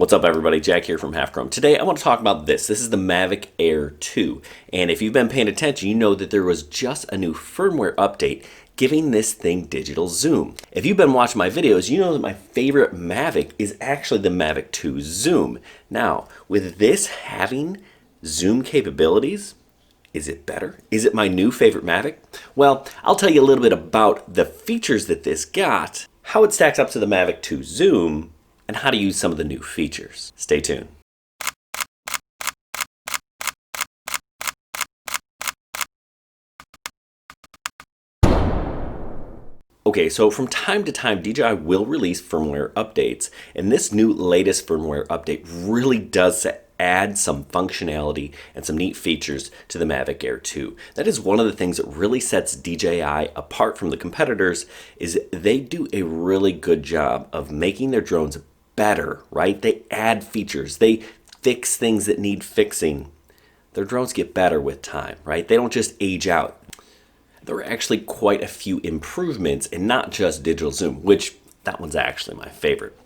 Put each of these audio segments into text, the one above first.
What's up everybody, Jack here from Half Chrome. Today I want to talk about this. This is the Mavic Air 2. And if you've been paying attention, you know that there was just a new firmware update giving this thing digital zoom. If you've been watching my videos, you know that my favorite Mavic is actually the Mavic 2 Zoom. Now, with this having zoom capabilities, is it better? Is it my new favorite Mavic? Well, I'll tell you a little bit about the features that this got, how it stacks up to the Mavic 2 Zoom, and how to use some of the new features. Stay tuned. Okay, so from time to time, DJI will release firmware updates, and this new latest firmware update really does add some functionality and some neat features to the Mavic Air 2. That is one of the things that really sets DJI apart from the competitors, is they do a really good job of making their drones better, right? They add features, they fix things that need fixing. Their drones get better with time, right? They don't just age out. There are actually quite a few improvements, and not just digital zoom, which that one's actually my favorite.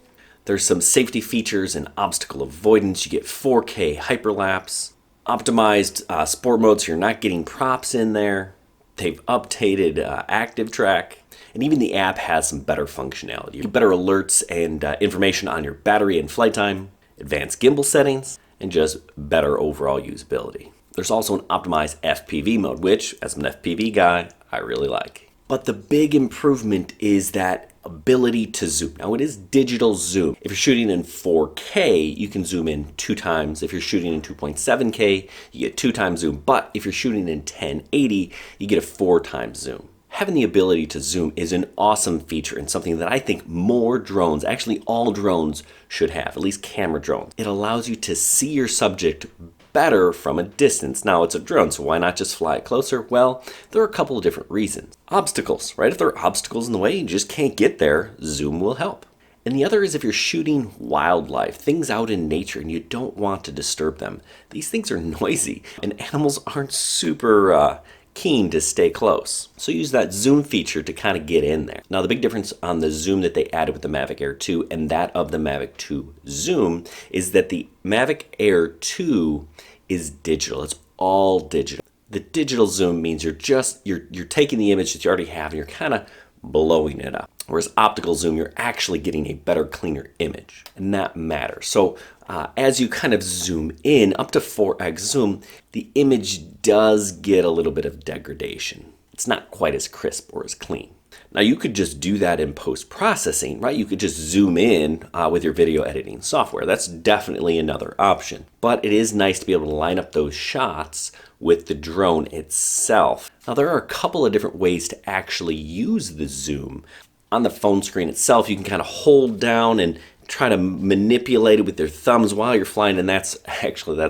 There's some safety features and obstacle avoidance. You get 4K hyperlapse, optimized sport mode so you're not getting props in there. They've updated active track, and even the app has some better functionality. You get better alerts and information on your battery and flight time, advanced gimbal settings, and just better overall usability. There's also an optimized FPV mode, which, as an FPV guy, I really like. But the big improvement is that ability to zoom. Now, it is digital zoom. If you're shooting in 4K, you can zoom in 2 times. If you're shooting in 2.7K, you get 2 times zoom. But if you're shooting in 1080, you get a 4 times zoom. Having the ability to zoom is an awesome feature and something that I think more drones, actually all drones, should have, at least camera drones. It allows you to see your subject better from a distance. Now, it's a drone, so why not just fly it closer? Well, there are a couple of different reasons. Obstacles, right? If there are obstacles in the way, you just can't get there, zoom will help. And the other is if you're shooting wildlife, things out in nature, and you don't want to disturb them. These things are noisy, and animals aren't super keen to stay close. So use that zoom feature to kind of get in there. Now, the big difference on the zoom that they added with the Mavic Air 2 and that of the Mavic 2 Zoom is that the Mavic Air 2 is digital. It's all digital. The digital zoom means you're taking the image that you already have and you're kind of blowing it up. Whereas optical zoom, you're actually getting a better, cleaner image, and that matters. So as you kind of zoom in, up to 4x zoom, the image does get a little bit of degradation. It's not quite as crisp or as clean. Now, you could just do that in post-processing, right? You could just zoom in with your video editing software. That's definitely another option. But it is nice to be able to line up those shots with the drone itself. Now, there are a couple of different ways to actually use the zoom. On the phone screen itself, you can kind of hold down and try to manipulate it with your thumbs while you're flying, and that's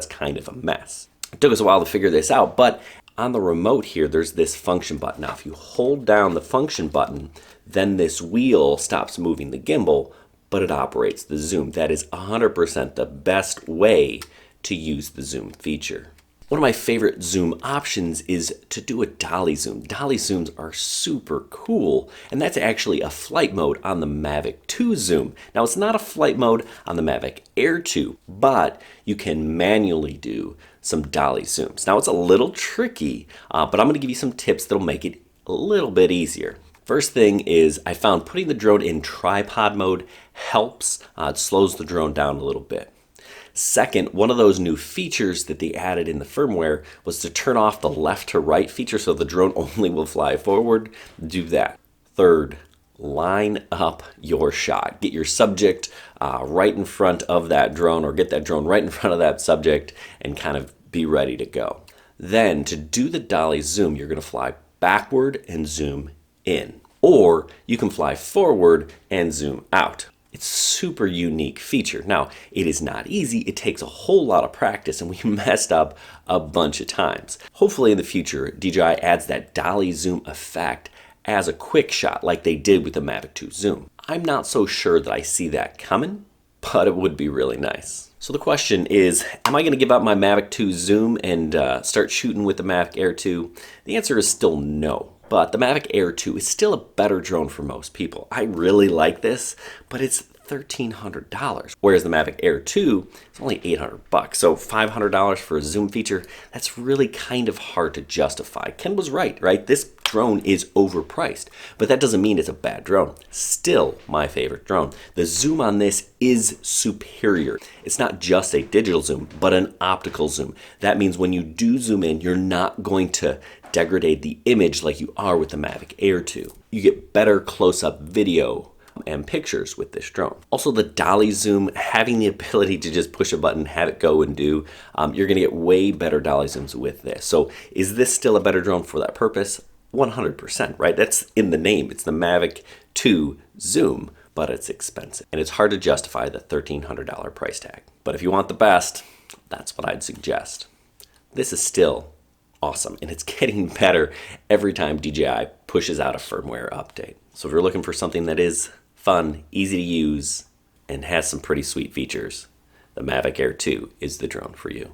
kind of a mess. It took us a while to figure this out, but on the remote here, there's this function button. Now, if you hold down the function button, then this wheel stops moving the gimbal, but it operates the zoom. That is 100% the best way to use the zoom feature. One of my favorite zoom options is to do a dolly zoom. Dolly zooms are super cool, and that's actually a flight mode on the Mavic 2 Zoom. Now, it's not a flight mode on the Mavic Air 2, but you can manually do some dolly zooms. Now, it's a little tricky, but I'm going to give you some tips that'll make it a little bit easier. First thing is, I found putting the drone in tripod mode helps. It slows the drone down a little bit. Second, one of those new features that they added in the firmware was to turn off the left to right feature so the drone only will fly forward. Do that. Third, line up your shot. Get your subject right in front of that drone, or get that drone right in front of that subject and kind of be ready to go. Then, to do the dolly zoom, you're going to fly backward and zoom in. Or you can fly forward and zoom out. It's a super unique feature. Now, it is not easy. It takes a whole lot of practice, and we messed up a bunch of times. Hopefully in the future, DJI adds that dolly zoom effect as a quick shot like they did with the Mavic 2 Zoom. I'm not so sure that I see that coming, but it would be really nice. So the question is, am I going to give up my Mavic 2 Zoom and start shooting with the Mavic Air 2? The answer is still no. But the Mavic Air 2 is still a better drone for most people. I really like this, but it's $1,300. Whereas the Mavic Air 2 is only $800. So $500 for a zoom feature, that's really kind of hard to justify. Ken was right? This drone is overpriced, but that doesn't mean it's a bad drone. Still my favorite drone. The zoom on this is superior. It's not just a digital zoom, but an optical zoom. That means when you do zoom in, you're not going to degrade the image like you are with the Mavic Air 2. You get better close-up video and pictures with this drone. Also, the dolly zoom, having the ability to just push a button, have it go and do, you're gonna get way better dolly zooms with this. So is this still a better drone for that purpose? 100%, right? That's in the name. It's the Mavic 2 Zoom, but it's expensive. And it's hard to justify the $1,300 price tag. But if you want the best, that's what I'd suggest. This is still awesome, and it's getting better every time DJI pushes out a firmware update. So if you're looking for something that is fun, easy to use, and has some pretty sweet features, the Mavic Air 2 is the drone for you.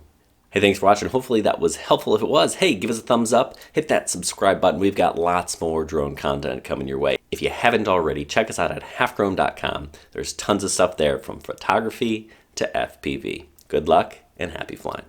Hey, thanks for watching. Hopefully that was helpful. If it was, hey, give us a thumbs up, hit that subscribe button. We've got lots more drone content coming your way. If you haven't already, check us out at halfgrown.com. There's tons of stuff there from photography to FPV. Good luck and happy flying.